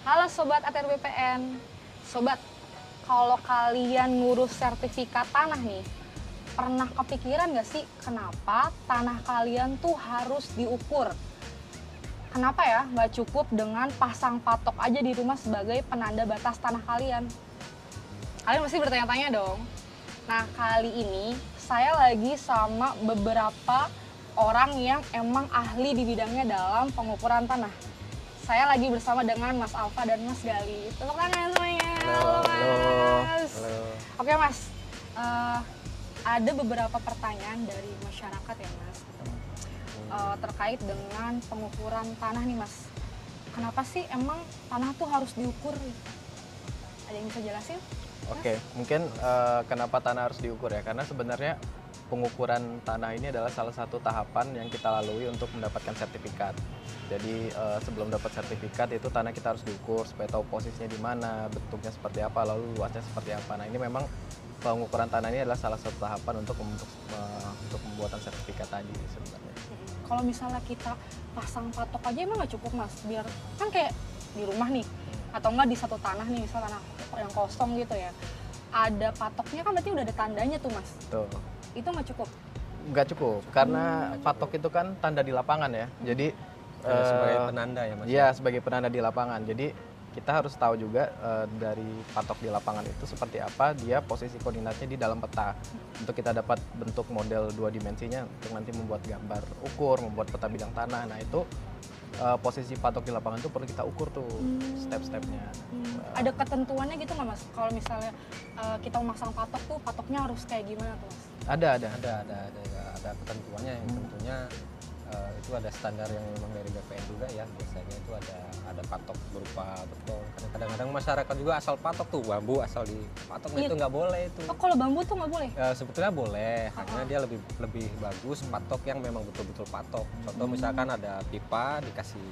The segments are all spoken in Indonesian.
Halo Sobat ATR BPN. Sobat, kalau kalian ngurus sertifikat tanah nih, pernah kepikiran nggak sih kenapa tanah kalian tuh harus diukur? Kenapa ya nggak cukup dengan pasang patok aja di rumah sebagai penanda batas tanah kalian? Kalian pasti bertanya-tanya dong. Nah, kali ini saya lagi sama beberapa orang yang emang ahli di bidangnya dalam pengukuran tanah. Saya lagi bersama dengan Mas Alfa dan Mas Gali. Tepuk tangan semuanya. Halo, Mas. Halo. Oke, Mas. Ada beberapa pertanyaan dari masyarakat ya, Mas. Terkait dengan pengukuran tanah nih, Mas. Kenapa sih emang tanah tuh harus diukur? Ada yang bisa jelasin? Oke, mungkin kenapa tanah harus diukur ya? Karena sebenarnya pengukuran tanah ini adalah salah satu tahapan yang kita lalui untuk mendapatkan sertifikat. Jadi sebelum dapat sertifikat itu tanah kita harus diukur supaya tahu posisinya di mana, bentuknya seperti apa, lalu luasnya seperti apa. Nah, ini memang pengukuran tanah ini adalah salah satu tahapan untuk pembuatan sertifikat tadi sebenarnya. Kalau misalnya kita pasang patok aja emang nggak cukup, Mas? Biar kan kayak di rumah nih, atau enggak di satu tanah nih, misal tanah yang kosong gitu ya, ada patoknya kan berarti udah ada tandanya tuh, Mas. Tuh. Itu nggak cukup? Nggak cukup, karena patok itu kan tanda di lapangan ya. Jadi sebagai penanda ya Mas? Iya, sebagai penanda di lapangan. Jadi kita harus tahu juga dari patok di lapangan itu seperti apa dia posisi koordinatnya di dalam peta. Untuk kita dapat bentuk model dua dimensinya untuk nanti membuat gambar ukur, membuat peta bidang tanah. Nah itu posisi patok di lapangan itu perlu kita ukur tuh step-stepnya. Ada ketentuannya gitu nggak, Mas? Kalau misalnya kita memasang patok tuh, patoknya harus kayak gimana tuh, Mas? Ada. Ada ketentuannya yang tentunya itu ada standar yang memang dari BPN juga ya, biasanya itu ada patok berupa beton. Karena kadang-kadang masyarakat juga asal patok tuh bambu asal dipatok, nah itu nggak boleh itu. Oh, kalau bambu tuh nggak boleh? Sebetulnya boleh, karena dia lebih bagus patok yang memang betul-betul patok. Contoh misalkan ada pipa dikasih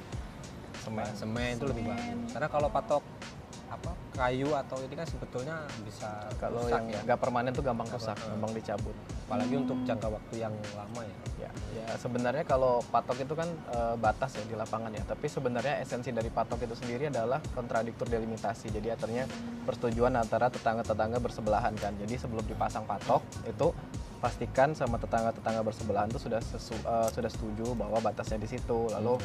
semen itu lebih bagus. Karena kalau patok kayu atau ini kan sebetulnya bisa Kalau rusak yang ya. nggak permanen tuh gampang rusak, gampang dicabut. Apalagi untuk jangka waktu yang lama ya. Ya sebenarnya kalau patok itu kan batas ya di lapangan ya. Tapi sebenarnya esensi dari patok itu sendiri adalah kontradiktur delimitasi. Jadi artinya persetujuan antara tetangga-tetangga bersebelahan kan. Jadi sebelum dipasang patok itu pastikan sama tetangga-tetangga bersebelahan itu sudah setuju bahwa batasnya di situ. Lalu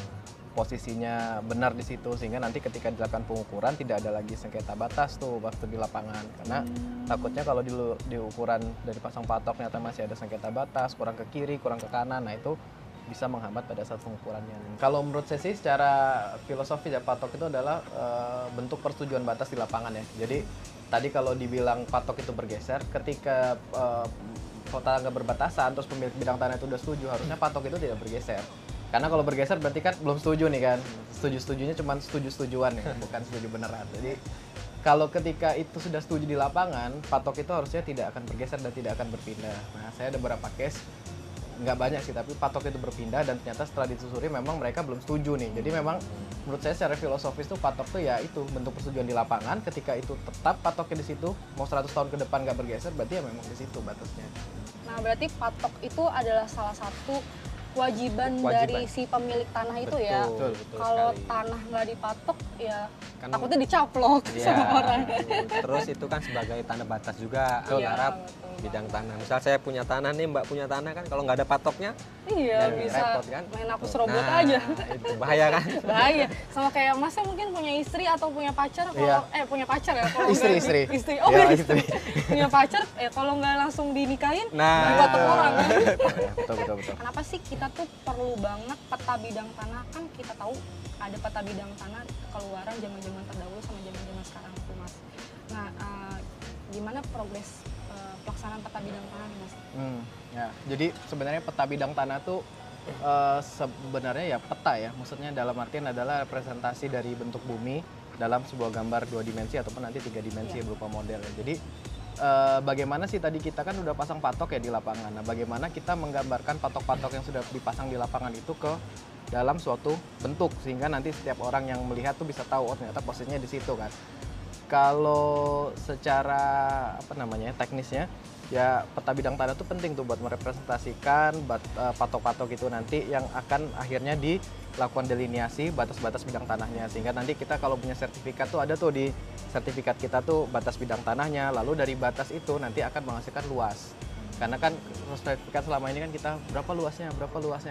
posisinya benar di situ sehingga nanti ketika dilakukan pengukuran tidak ada lagi sengketa batas tuh waktu di lapangan, karena takutnya kalau di ukuran dari pasang patok ternyata masih ada sengketa batas, kurang ke kiri, kurang ke kanan, nah itu bisa menghambat pada saat pengukurannya. Kalau menurut saya sih secara filosofi ya patok itu adalah bentuk persetujuan batas di lapangan ya. Jadi tadi kalau dibilang patok itu bergeser ketika tetangga berbatasan terus pemilik bidang tanah itu udah setuju, harusnya patok itu tidak bergeser. Karena kalau bergeser berarti kan belum setuju nih kan. Setuju-setujunya cuma setuju-setujuan ya, bukan setuju beneran. Jadi kalau ketika itu sudah setuju di lapangan, patok itu harusnya tidak akan bergeser dan tidak akan berpindah. Nah, saya ada beberapa case, nggak banyak sih, tapi patok itu berpindah dan ternyata setelah ditelusuri memang mereka belum setuju nih. Jadi memang menurut saya secara filosofis tuh patok tuh ya itu bentuk persetujuan di lapangan. Ketika itu tetap patoknya di situ, mau 100 tahun ke depan nggak bergeser, berarti ya memang di situ batasnya. Nah, berarti patok itu adalah salah satu kewajiban dari si pemilik tanah itu ya. Betul Kalau sekali. tanah nggak dipatok ya Kan- takutnya dicaplok sama orang. Terus itu kan sebagai tanda batas juga Iya, antara betul bidang tanah. Misal saya punya tanah nih, Mbak punya tanah kan, kalau nggak ada patoknya Iya, jadi bisa repot kan. main hapus Tuh. robot Nah, aja. itu bahaya kan. Bahaya. Sama kayak Masnya mungkin punya istri atau punya pacar, kalau Iya. punya pacar ya, kalau Istri. nggak istri. Oh, Iya, punya istri. punya pacar kalau nggak langsung dinikahin, Nah. dipatok orang kan. Betul. Kenapa sih kita tuh perlu banget peta bidang tanah? Kan kita tahu ada peta bidang tanah keluaran zaman-zaman terdahulu sama zaman-zaman sekarang tuh, Mas. Nah, gimana progres pelaksanaan peta bidang tanah nih, Mas? Ya, jadi sebenarnya peta bidang tanah tuh sebenarnya ya peta ya. Maksudnya dalam artian adalah representasi dari bentuk bumi dalam sebuah gambar 2 dimensi ataupun nanti 3 dimensi berupa model ya. Jadi bagaimana sih tadi kita kan udah pasang patok ya di lapangan. Nah, bagaimana kita menggambarkan patok-patok yang sudah dipasang di lapangan itu ke dalam suatu bentuk sehingga nanti setiap orang yang melihat tuh bisa tahu oh ternyata posisinya di situ kan. Kalau secara teknisnya ya peta bidang tanah itu penting tuh buat merepresentasikan patok-patok itu nanti yang akan akhirnya dilakukan delineasi batas-batas bidang tanahnya, sehingga nanti kita kalau punya sertifikat tuh ada tuh di sertifikat kita tuh batas bidang tanahnya, lalu dari batas itu nanti akan menghasilkan luas. Karena kan sertifikat selama ini kan kita berapa luasnya.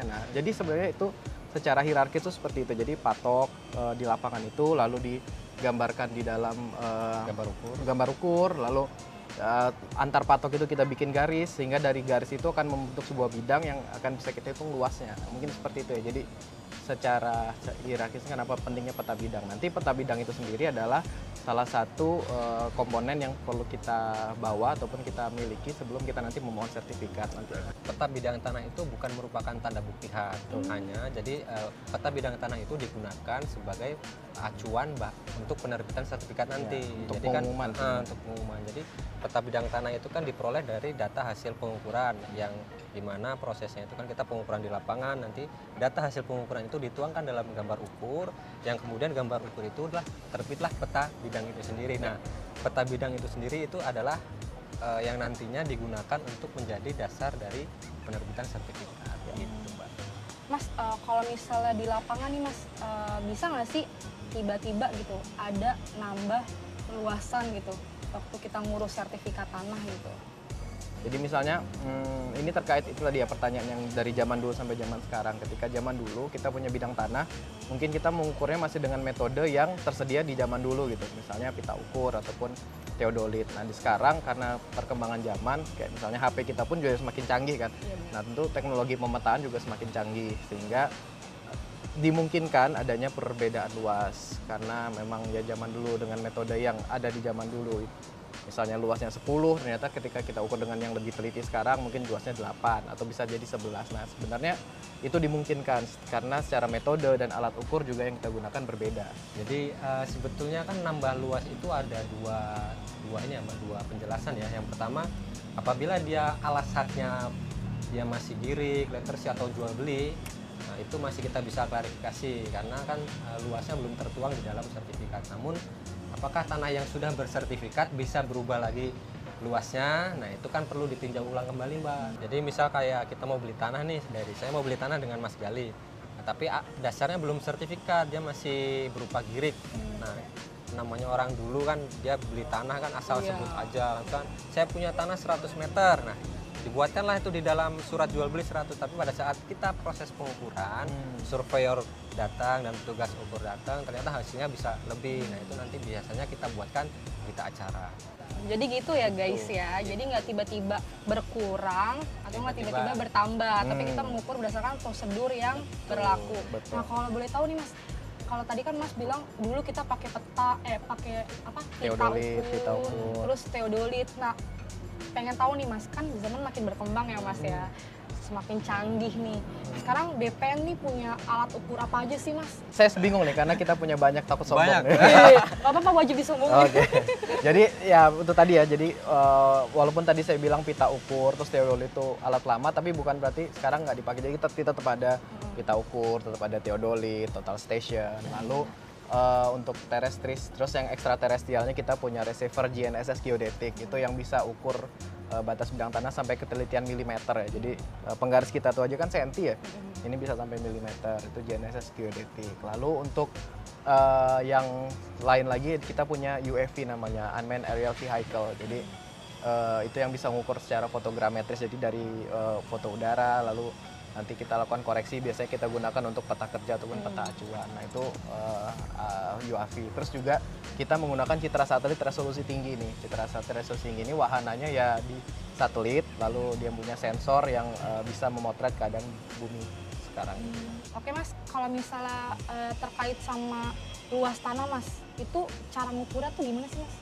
Nah, jadi sebenarnya itu secara hierarkis itu seperti itu. Jadi patok di lapangan itu lalu digambarkan di dalam gambar ukur, lalu antar patok itu kita bikin garis, sehingga dari garis itu akan membentuk sebuah bidang yang akan bisa kita hitung luasnya. Mungkin seperti itu ya. Jadi secara hierarkis kenapa pentingnya peta bidang. Nanti peta bidang itu sendiri adalah salah satu komponen yang perlu kita bawa ataupun kita miliki sebelum kita nanti memohon sertifikat nanti. Peta bidang tanah itu bukan merupakan tanda bukti hak hanya. Jadi peta bidang tanah itu digunakan sebagai acuan untuk penerbitan sertifikat nanti. Untuk Jadi pengumuman. Untuk pengumuman. Jadi peta bidang tanah itu kan diperoleh dari data hasil pengukuran yang dimana prosesnya itu kan kita pengukuran di lapangan, nanti data hasil pengukuran itu dituangkan dalam gambar ukur, yang kemudian gambar ukur itu adalah terbitlah peta bidang itu sendiri. Nah, peta bidang itu sendiri itu adalah yang nantinya digunakan untuk menjadi dasar dari penerbitan sertifikat. Gitu, Mbak. Mas, kalau misalnya di lapangan nih Mas, bisa nggak sih tiba-tiba gitu ada nambah luasan gitu waktu kita ngurus sertifikat tanah gitu? Jadi misalnya ini terkait itu tadi ya pertanyaan yang dari zaman dulu sampai zaman sekarang. Ketika zaman dulu kita punya bidang tanah, mungkin kita mengukurnya masih dengan metode yang tersedia di zaman dulu gitu. Misalnya pita ukur ataupun teodolit. Nah di sekarang karena perkembangan zaman, kayak misalnya HP kita pun juga semakin canggih kan. Nah tentu teknologi pemetaan juga semakin canggih sehingga dimungkinkan adanya perbedaan luas karena memang ya zaman dulu dengan metode yang ada di zaman dulu. Misalnya luasnya 10, ternyata ketika kita ukur dengan yang lebih teliti sekarang mungkin luasnya 8 atau bisa jadi 11. Nah sebenarnya itu dimungkinkan karena secara metode dan alat ukur juga yang kita gunakan berbeda. Jadi sebetulnya kan nambah luas itu ada dua penjelasan ya. Yang pertama, apabila dia alasatnya dia masih girik, lettersi atau jual beli, nah itu masih kita bisa klarifikasi karena kan luasnya belum tertuang di dalam sertifikat. Namun apakah tanah yang sudah bersertifikat bisa berubah lagi luasnya? Nah itu kan perlu ditinjau ulang kembali, Mbak. Jadi misal kayak kita mau beli tanah nih, saya mau beli tanah dengan Mas Gali, nah, tapi dasarnya belum sertifikat, dia masih berupa girik. Nah namanya orang dulu kan dia beli tanah kan asal sebut aja, kan saya punya tanah 100 meter. Nah dibuatkanlah itu di dalam surat jual beli 100, tapi pada saat kita proses pengukuran, surveyor datang dan petugas ukur datang, ternyata hasilnya bisa lebih. Nah itu nanti biasanya kita buatkan berita acara. Jadi gitu ya guys ya, jadi nggak tiba-tiba berkurang atau nggak tiba-tiba bertambah, tapi kita mengukur berdasarkan prosedur yang berlaku. Betul. Nah kalau boleh tahu nih Mas, kalau tadi kan Mas bilang dulu kita pakai pakai apa? Pita ukur. Terus teodolit. Nah pengen tahu nih Mas, kan zaman makin berkembang ya Mas ya, semakin canggih nih. Sekarang BPN nih punya alat ukur apa aja sih Mas? Saya bingung nih karena kita punya banyak takut sombong. Banyak. Gak apa-apa, wajib disombongin. Oke. Jadi ya itu tadi ya. Jadi walaupun tadi saya bilang pita ukur terus teodolit itu alat lama, tapi bukan berarti sekarang nggak dipakai. Jadi kita tetap ada pita ukur, tetap ada teodolit, total station. Lalu untuk terrestris, terus yang ekstraterestrialnya kita punya receiver GNSS geodetik itu yang bisa ukur batas bidang tanah sampai ketelitian milimeter ya. Jadi penggaris kita tuh aja kan senti ya. Ini bisa sampai milimeter, itu GNSS geodetik. Lalu untuk yang lain lagi kita punya UAV namanya Unmanned Aerial Vehicle. Jadi itu yang bisa mengukur secara fotogrametris, jadi dari foto udara lalu nanti kita lakukan koreksi, biasanya kita gunakan untuk peta kerja ataupun peta acuan. Nah itu UAV. Terus juga kita menggunakan citra satelit resolusi tinggi nih. Citra satelit resolusi tinggi ini wahananya ya di satelit, lalu dia punya sensor yang bisa memotret keadaan bumi sekarang. Oke Mas, kalau misalnya terkait sama luas tanah Mas, itu cara ngukurnya tuh gimana sih Mas?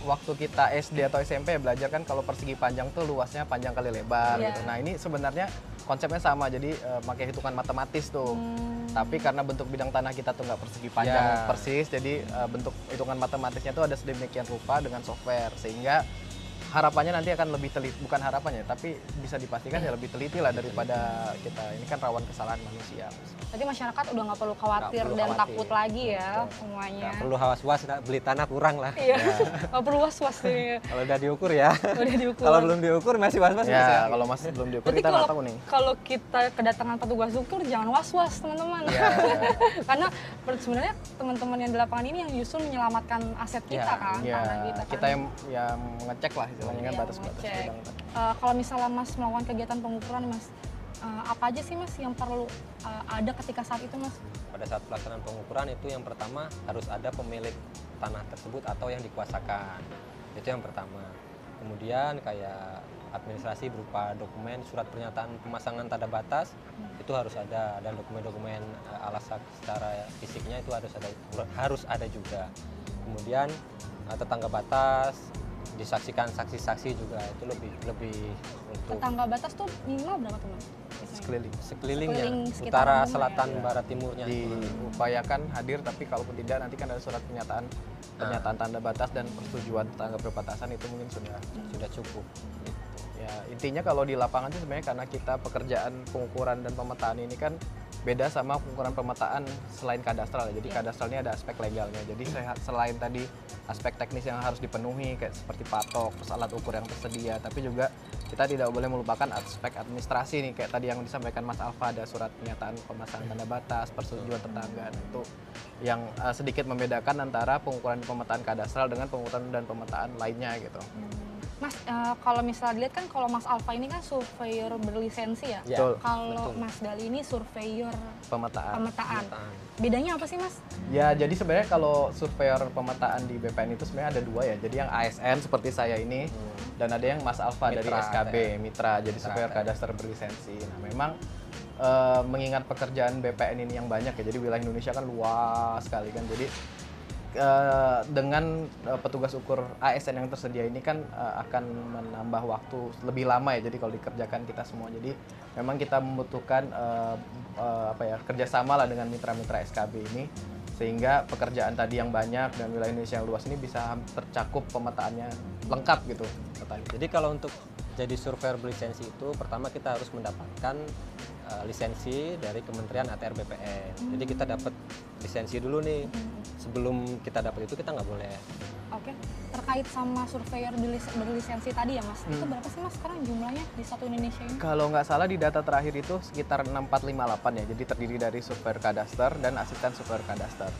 Waktu kita SD atau SMP belajar kan kalau persegi panjang tuh luasnya panjang kali lebar gitu. Nah ini sebenarnya konsepnya sama, jadi pakai hitungan matematis tuh. Tapi karena bentuk bidang tanah kita tuh nggak persegi panjang persis, jadi bentuk hitungan matematisnya tuh ada sedemikian rupa dengan software, sehingga harapannya nanti akan lebih teliti, bukan harapannya, tapi bisa dipastikan ya lebih teliti lah daripada kita. Ini kan rawan kesalahan manusia. Berarti masyarakat udah nggak perlu khawatir Nggak perlu dan khawatir. takut lagi ya Betul. semuanya. Nggak perlu was-was beli tanah kurang lah. Iya, nggak perlu was-was nih. Kalau udah diukur ya. Udah diukur. Kalau belum diukur masih was-was Mas, Ya, kalau masih belum diukur Berarti kita nggak kalau tahu nih. kalau kita kedatangan petugas ukur jangan was-was teman-teman. Ya, Karena sebenarnya teman-teman yang di lapangan ini yang justru menyelamatkan aset kita ya, kan, ya, tanah kita kan. kita yang ngecek lah istilahnya kan Iya, batas-batas ngecek. bidang. Kalau misalnya Mas melakukan kegiatan pengukuran Mas, apa aja sih Mas yang perlu ada ketika saat itu Mas? Pada saat pelaksanaan pengukuran itu yang pertama harus ada pemilik tanah tersebut atau yang dikuasakan. Itu yang pertama. Kemudian kayak administrasi berupa dokumen surat pernyataan pemasangan tanda batas itu harus ada, dan dokumen-dokumen alasan secara fisiknya itu harus ada juga. Kemudian tetangga batas disaksikan saksi-saksi juga itu lebih untuk Tetangga batas tuh minimal berapa tuh Mas? Biasanya? Sekeliling. sekelilingnya, Sekeliling sekitar utara, rumah ya. selatan, Ya. barat, timurnya. Diupayakan hadir, tapi kalaupun tidak nanti kan ada surat pernyataan tanda batas dan persetujuan tetangga berbatasan itu mungkin Sudah cukup. ya. Intinya kalau di lapangan sih sebenarnya karena kita pekerjaan pengukuran dan pemetaan ini kan beda sama pengukuran pemetaan selain kadastral ya. Jadi Iya. kadastral ini ada aspek legalnya. Jadi selain tadi aspek teknis yang harus dipenuhi kayak seperti patok, terus alat ukur yang tersedia, tapi juga kita tidak boleh melupakan aspek administrasi nih, kayak tadi yang disampaikan Mas Alfa, ada surat pernyataan pemasangan tanda batas, persetujuan tetangga. Nah, itu yang sedikit membedakan antara pengukuran dan pemetaan kadastral dengan pengukuran dan pemetaan lainnya gitu. Mas, kalau misalnya dilihat kan kalau Mas Alfa ini kan surveyor berlisensi ya. Ya, Betul. Kalau betul. Mas Dali ini surveyor Pemetaan. pemetaan. Pemetaan. Bedanya apa sih Mas? Ya, jadi sebenarnya kalau surveyor pemetaan di BPN itu sebenarnya ada dua ya. Jadi yang ASN seperti saya ini, dan ada yang Mas Alfa dari Mitra, SKB, ya. Mitra, jadi Mitra, surveyor ya. kadaster berlisensi. Nah, memang mengingat pekerjaan BPN ini yang banyak ya, jadi wilayah Indonesia kan luas sekali kan. Jadi dengan petugas ukur ASN yang tersedia ini kan akan menambah waktu lebih lama ya, jadi kalau dikerjakan kita semua. Jadi memang kita membutuhkan kerjasama lah dengan mitra-mitra SKB ini, sehingga pekerjaan tadi yang banyak dan wilayah Indonesia yang luas ini bisa tercakup pemetaannya lengkap gitu. Jadi kalau untuk jadi surveyor berlisensi itu pertama kita harus mendapatkan lisensi dari Kementerian ATR BPN. Jadi kita dapat lisensi dulu nih. Sebelum kita dapat itu kita nggak boleh. Oke, terkait sama surveyor berlisensi tadi ya Mas, itu berapa sih Mas sekarang jumlahnya di satu Indonesia ini? Kalau nggak salah di data terakhir itu sekitar 6458 ya, jadi terdiri dari surveyor kadaster dan asisten surveyor kadaster.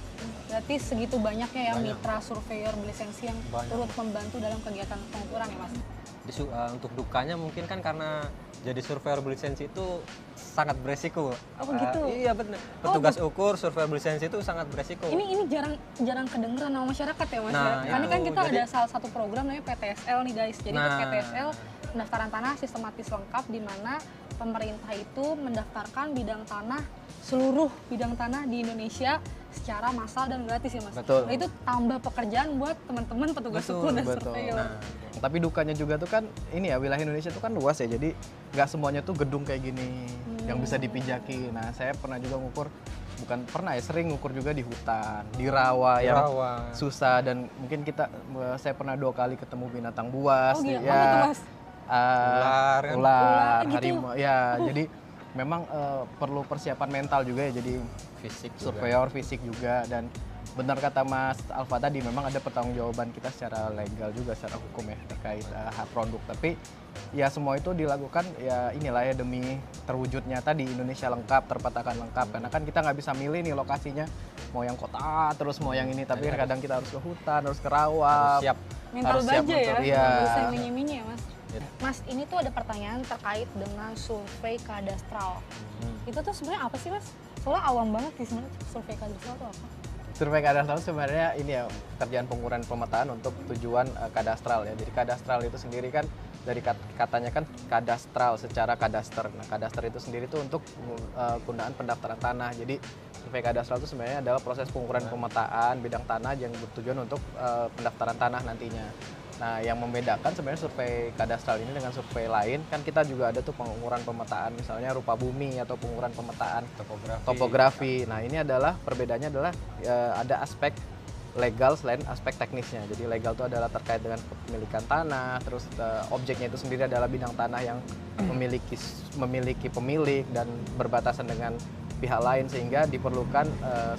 Berarti segitu banyaknya ya Banyak. mitra surveyor berlisensi yang Banyak. turut membantu dalam kegiatan pengukuran ya Mas? Untuk dukanya mungkin kan karena jadi surveyor berlisensi itu sangat beresiko. Oh, begitu? Iya benar. Petugas ukur surveyor berlisensi itu sangat beresiko. Ini jarang kedengeran sama masyarakat ya Mas Nah, ya? Karena itu. kan kita Jadi- ada salah satu program namanya PTSL nih guys. Jadi itu Nah. PTSL, pendaftaran tanah sistematis lengkap, di mana pemerintah itu mendaftarkan bidang tanah, seluruh bidang tanah di Indonesia secara massal dan gratis ya Mas? Betul. Nah, itu tambah pekerjaan buat teman-teman petugas Betul, ukur dan betul. surveyor. Nah, Tapi dukanya juga tuh kan ini ya, wilayah Indonesia tuh kan luas ya, jadi nggak semuanya tuh gedung kayak gini yang bisa dipijaki. Nah, saya pernah juga ngukur, bukan pernah ya, sering ngukur juga di hutan, di rawa yang rawa. susah, dan mungkin saya pernah 2 kali ketemu binatang buas. Oh ya, gila, apa tuh Mas? Ular, kan? Ular, gitu. harimau, ya. Jadi memang perlu persiapan mental juga ya, jadi Fisik juga. surveyor fisik juga. Dan benar kata Mas Alfa tadi, memang ada pertanggungjawaban kita secara legal juga, secara hukum ya, terkait hak produk. Tapi ya semua itu dilakukan ya inilah ya, demi terwujudnya tadi Indonesia lengkap, terpetakan lengkap. Karena kan kita nggak bisa milih nih lokasinya, mau yang kota terus mau yang ini, tapi kadang kita harus ke hutan, harus ke rawa. Harus siap. Mental Harus siap baja ya, mental, iya. nggak bisa minyi-minyi ya Mas. Iya. Mas, ini tuh ada pertanyaan terkait dengan survei kadastral. Itu tuh sebenarnya apa sih Mas? Soalnya awam banget sih sebenarnya survei kadastral itu apa? Survei kadastral sebenarnya ini ya, pekerjaan pengukuran pemetaan untuk tujuan kadastral ya. Jadi kadastral itu sendiri kan dari katanya kan kadastral, secara kadaster. Nah, kadaster itu sendiri tuh untuk penggunaan pendaftaran tanah. Jadi survei kadastral itu sebenarnya adalah proses pengukuran pemetaan bidang tanah yang bertujuan untuk pendaftaran tanah nantinya. Nah, yang membedakan sebenarnya survei kadastral ini dengan survei lain, kan kita juga ada tuh pengukuran pemetaan, misalnya rupa bumi atau pengukuran pemetaan Topografi. topografi. Nah, ini adalah perbedaannya adalah ada aspek legal selain aspek teknisnya. Jadi legal itu adalah terkait dengan kepemilikan tanah, terus objeknya itu sendiri adalah bidang tanah yang memiliki pemilik dan berbatasan dengan pihak lain, sehingga diperlukan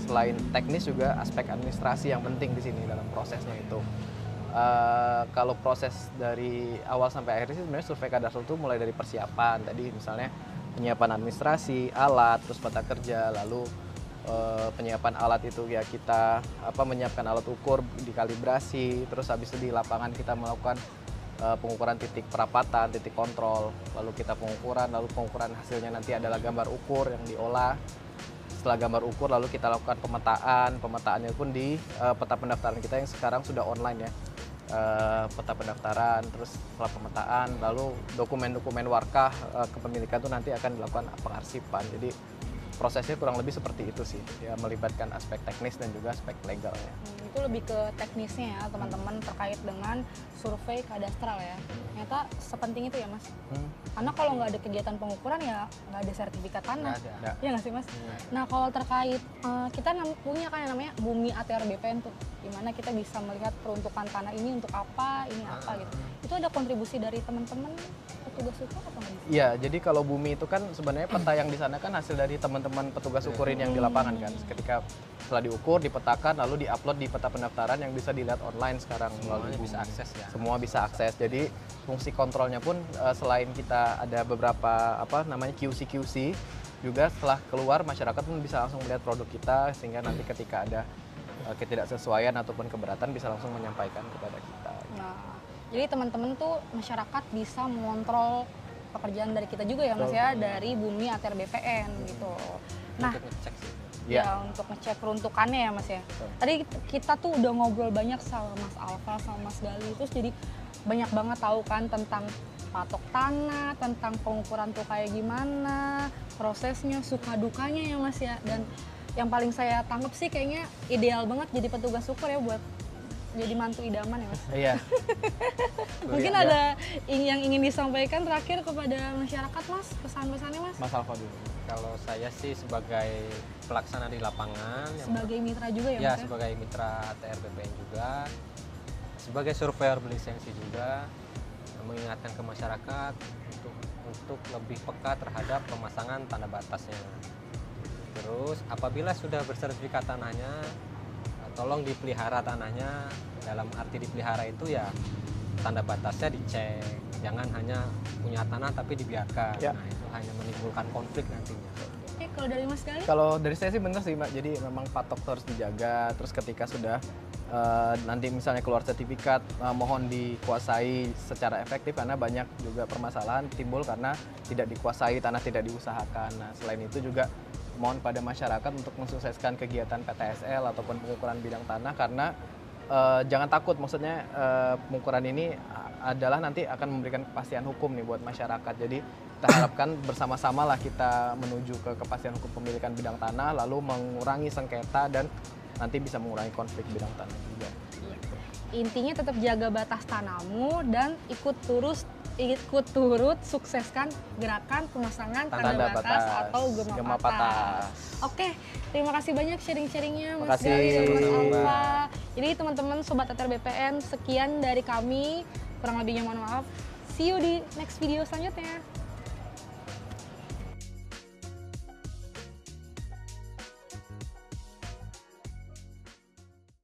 selain teknis juga aspek administrasi yang penting di sini dalam prosesnya itu. Kalau proses dari awal sampai akhir sih sebenarnya survei kadastral itu mulai dari persiapan tadi, misalnya penyiapan administrasi, alat, terus peta kerja, lalu penyiapan alat itu ya kita menyiapkan alat ukur, dikalibrasi, terus habis itu di lapangan kita melakukan pengukuran titik perapatan, titik kontrol, lalu kita pengukuran hasilnya nanti adalah gambar ukur yang diolah. Setelah gambar ukur lalu kita lakukan pemetaannya pun di peta pendaftaran kita yang sekarang sudah online ya. Peta pendaftaran, terus setelah pemetaan, lalu dokumen-dokumen warkah kepemilikan itu nanti akan dilakukan pengarsipan. Jadi prosesnya kurang lebih seperti itu sih, ya melibatkan aspek teknis dan juga aspek legalnya. Itu lebih ke teknisnya ya teman-teman terkait dengan survei kadastral ya. Ternyata sepenting itu ya Mas. Karena kalau nggak ada kegiatan pengukuran ya nggak ada sertifikat tanah. Iya nggak sih Mas? Nah kalau terkait kita punya kan yang namanya Bumi ATR BPN tuh, dimana kita bisa melihat peruntukan tanah ini untuk apa, ini apa gitu. Itu ada kontribusi dari teman-teman petugas ukur atau nggak bisa? Iya, jadi kalau Bumi itu kan sebenarnya peta yang di sana kan hasil dari teman-teman petugas ukurin yang di lapangan kan. Ketika setelah diukur, dipetakan, lalu diupload di peta pendaftaran yang bisa dilihat online sekarang melalui Bumi. Bisa akses ya. Semua bisa akses. Jadi fungsi kontrolnya pun selain kita ada beberapa QC juga setelah keluar masyarakat pun bisa langsung melihat produk kita, sehingga nanti ketika ada ketidaksesuaian ataupun keberatan bisa langsung menyampaikan kepada kita. Nah, jadi teman-teman tuh masyarakat bisa mengontrol pekerjaan dari kita juga ya Mas ya, dari Bumi ATR BPN gitu. Nah, Untuk ngecek sih. ya untuk ngecek peruntukannya ya Mas ya. Tadi kita tuh udah ngobrol banyak sama Mas Alfa sama Mas Gali, terus jadi banyak banget tahu kan tentang patok tanah, tentang pengukuran tuh kayak gimana, prosesnya, suka dukanya ya Mas ya. Dan yang paling saya tangkap sih kayaknya ideal banget jadi petugas ukur ya buat jadi mantu idaman ya Mas. Iya. Mungkin ada yang ingin disampaikan terakhir kepada masyarakat Mas, pesan-pesannya Mas? Mas Alfa dulu. Kalau saya sih sebagai pelaksana di lapangan, Sebagai mitra juga ya ya Mas ya? sebagai mitra ATR BPN juga, sebagai surveyor berlisensi juga, mengingatkan ke masyarakat untuk lebih peka terhadap pemasangan tanda batasnya. Terus apabila sudah bersertifikat tanahnya, tolong dipelihara tanahnya. Dalam arti dipelihara itu ya tanda batasnya dicek, jangan hanya punya tanah tapi dibiarkan. Ya. Nah itu hanya menimbulkan konflik nantinya. Oke, kalau dari Mas Gali? Kalau dari saya sih bener sih Mbak, jadi memang patok harus dijaga, terus ketika sudah nanti misalnya keluar sertifikat, mohon dikuasai secara efektif, karena banyak juga permasalahan timbul karena tidak dikuasai, tanah tidak diusahakan. Nah selain itu juga mohon pada masyarakat untuk mensukseskan kegiatan PTSL ataupun pengukuran bidang tanah, karena jangan takut, maksudnya pengukuran ini adalah nanti akan memberikan kepastian hukum nih buat masyarakat. Jadi kita harapkan bersama-sama lah kita menuju ke kepastian hukum pemilikan bidang tanah, lalu mengurangi sengketa dan nanti bisa mengurangi konflik bidang tanah juga. Intinya tetap jaga batas tanahmu dan ikut turut sukseskan gerakan pemasangan tanda batas atau gema patas. Oke, terima kasih banyak sharing-sharingnya Mas Makasih. Gali dan Mas Sama-sama. Alfa. Jadi teman-teman Sobat ATR BPN, sekian dari kami. Kurang lebihnya mohon maaf. See you di next video selanjutnya.